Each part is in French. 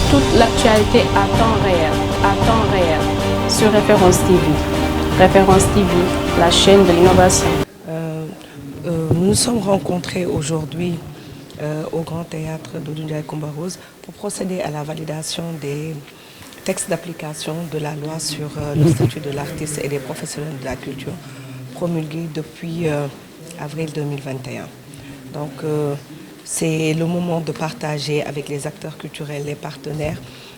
Toute l'actualité à temps réel, sur Référence TV. Référence TV, la chaîne de l'innovation. Nous nous sommes rencontrés aujourd'hui au Grand Théâtre Doudou Ndiaye Coumba Rose pour procéder à la validation des textes d'application de la loi sur le statut de l'artiste et des professionnels de la culture promulguée depuis avril 2021. Donc c'est le moment de partager avec les acteurs culturels, les partenaires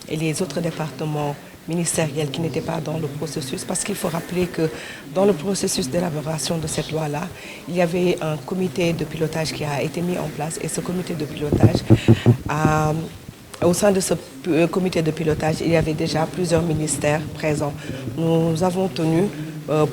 et les autres départements ministériels qui n'étaient pas dans le processus, parce qu'il faut rappeler que dans le processus d'élaboration de cette loi-là, il y avait un comité de pilotage qui a été mis en place, et ce comité de pilotage au sein de ce comité de pilotage, il y avait déjà plusieurs ministères présents. Nous avons tenu,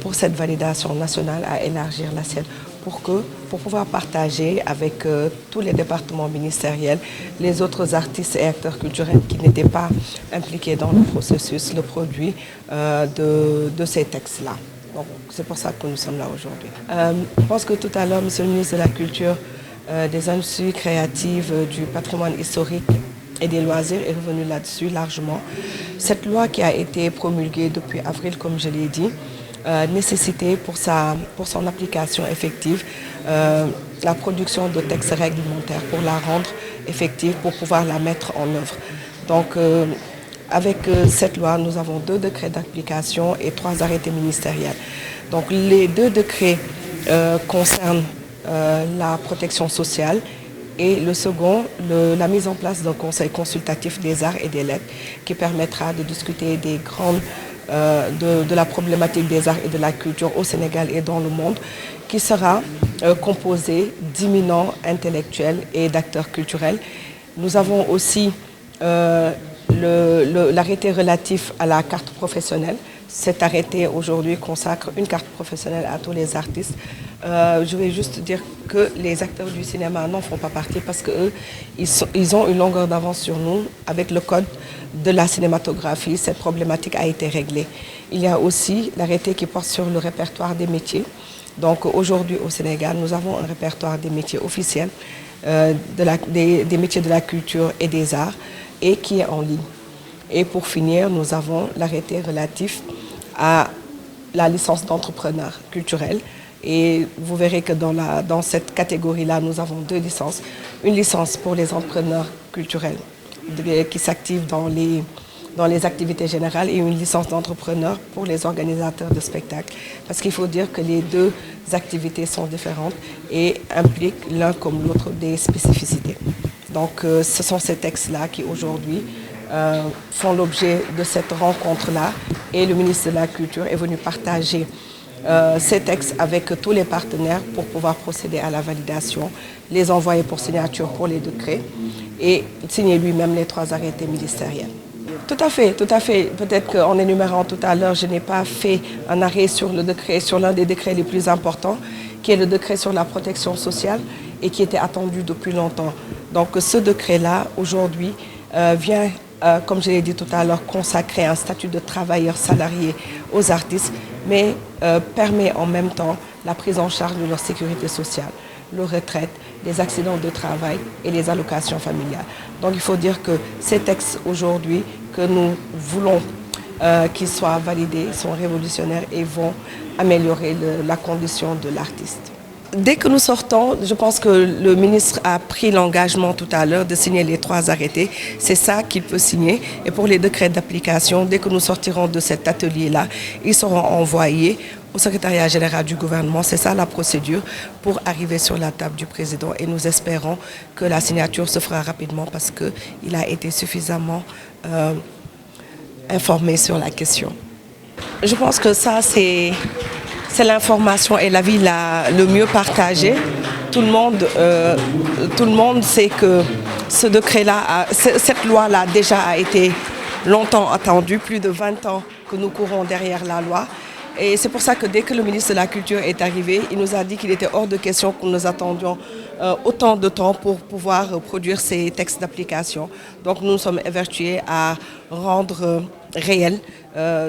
pour cette validation nationale, à élargir l'assiette pour pouvoir partager avec tous les départements ministériels, les autres artistes et acteurs culturels qui n'étaient pas impliqués dans le processus, le produit de ces textes-là. Donc c'est pour ça que nous sommes là aujourd'hui. Je pense que tout à l'heure, Monsieur le ministre de la Culture, des industries créatives, du patrimoine historique et des loisirs est revenu là-dessus largement. Cette loi qui a été promulguée depuis avril, comme je l'ai dit, nécessitait pour son application effective la production de textes réglementaires pour la rendre effective, pour pouvoir la mettre en œuvre. Donc avec cette loi, nous avons 2 décrets d'application et 3 arrêtés ministériels. Donc les 2 décrets concernent la protection sociale, et le second, la mise en place d'un conseil consultatif des arts et des lettres qui permettra de discuter des grandes, de la problématique des arts et de la culture au Sénégal et dans le monde, qui sera composé d'éminents intellectuels et d'acteurs culturels. Nous avons aussi l'arrêté relatif à la carte professionnelle. Cet arrêté aujourd'hui consacre une carte professionnelle à tous les artistes. Je vais juste dire que les acteurs du cinéma n'en font pas partie, parce qu'eux, ils ont une longueur d'avance sur nous. Avec le code de la cinématographie, cette problématique a été réglée. Il y a aussi l'arrêté qui porte sur le répertoire des métiers. Donc aujourd'hui au Sénégal, nous avons un répertoire des métiers officiels, des métiers de la culture et des arts, et qui est en ligne. Et pour finir, nous avons l'arrêté relatif à la licence d'entrepreneur culturel. Et vous verrez que dans cette catégorie-là, nous avons 2 licences. Une licence pour les entrepreneurs culturels qui s'activent dans les activités générales, et une licence d'entrepreneur pour les organisateurs de spectacles. Parce qu'il faut dire que les 2 activités sont différentes et impliquent l'un comme l'autre des spécificités. Donc ce sont ces textes-là qui aujourd'hui font l'objet de cette rencontre-là, et le ministre de la Culture est venu partager ces textes avec tous les partenaires pour pouvoir procéder à la validation, les envoyer pour signature pour les décrets et signer lui-même les 3 arrêtés ministériels. Tout à fait, tout à fait. Peut-être qu'en énumérant tout à l'heure, je n'ai pas fait un arrêt sur le décret, sur l'un des décrets les plus importants, qui est le décret sur la protection sociale, et qui était attendu depuis longtemps. Donc ce décret-là, aujourd'hui, vient, comme je l'ai dit tout à l'heure, consacrer un statut de travailleur salarié aux artistes, mais permet en même temps la prise en charge de leur sécurité sociale, leur retraite, les accidents de travail et les allocations familiales. Donc il faut dire que ces textes aujourd'hui que nous voulons qu'ils soient validés sont révolutionnaires et vont améliorer la condition de l'artiste. Dès que nous sortons, je pense que le ministre a pris l'engagement tout à l'heure de signer les 3 arrêtés. C'est ça qu'il peut signer. Et pour les décrets d'application, dès que nous sortirons de cet atelier-là, ils seront envoyés au secrétariat général du gouvernement. C'est ça la procédure pour arriver sur la table du président. Et nous espérons que la signature se fera rapidement, parce qu'il a été suffisamment informé sur la question. Je pense que ça, c'est l'information et l'avis le mieux partagé. Tout le monde sait que ce décret-là, cette loi-là déjà a été longtemps attendue, plus de 20 ans que nous courons derrière la loi. Et c'est pour ça que dès que le ministre de la Culture est arrivé, il nous a dit qu'il était hors de question que nous attendions autant de temps pour pouvoir produire ces textes d'application. Donc nous sommes évertués à rendre réelles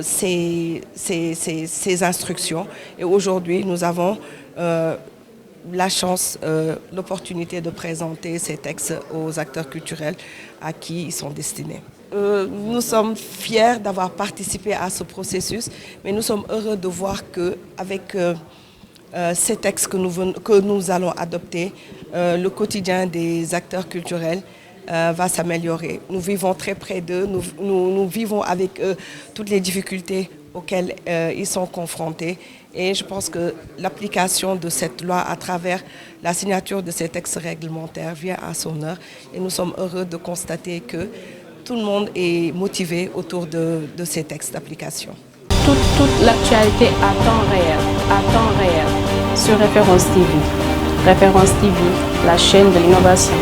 ces instructions. Et aujourd'hui, nous avons la chance, l'opportunité de présenter ces textes aux acteurs culturels à qui ils sont destinés. nous sommes fiers d'avoir participé à ce processus, mais nous sommes heureux de voir qu'avec ces textes que nous allons adopter, le quotidien des acteurs culturels va s'améliorer. Nous vivons très près d'eux, nous vivons avec eux toutes les difficultés auxquelles ils sont confrontés. Et je pense que l'application de cette loi à travers la signature de ces textes réglementaires vient à son heure. Et nous sommes heureux de constater que tout le monde est motivé autour de ces textes d'application. Toute l'actualité à temps réel, sur Référence TV. Référence TV, la chaîne de l'innovation.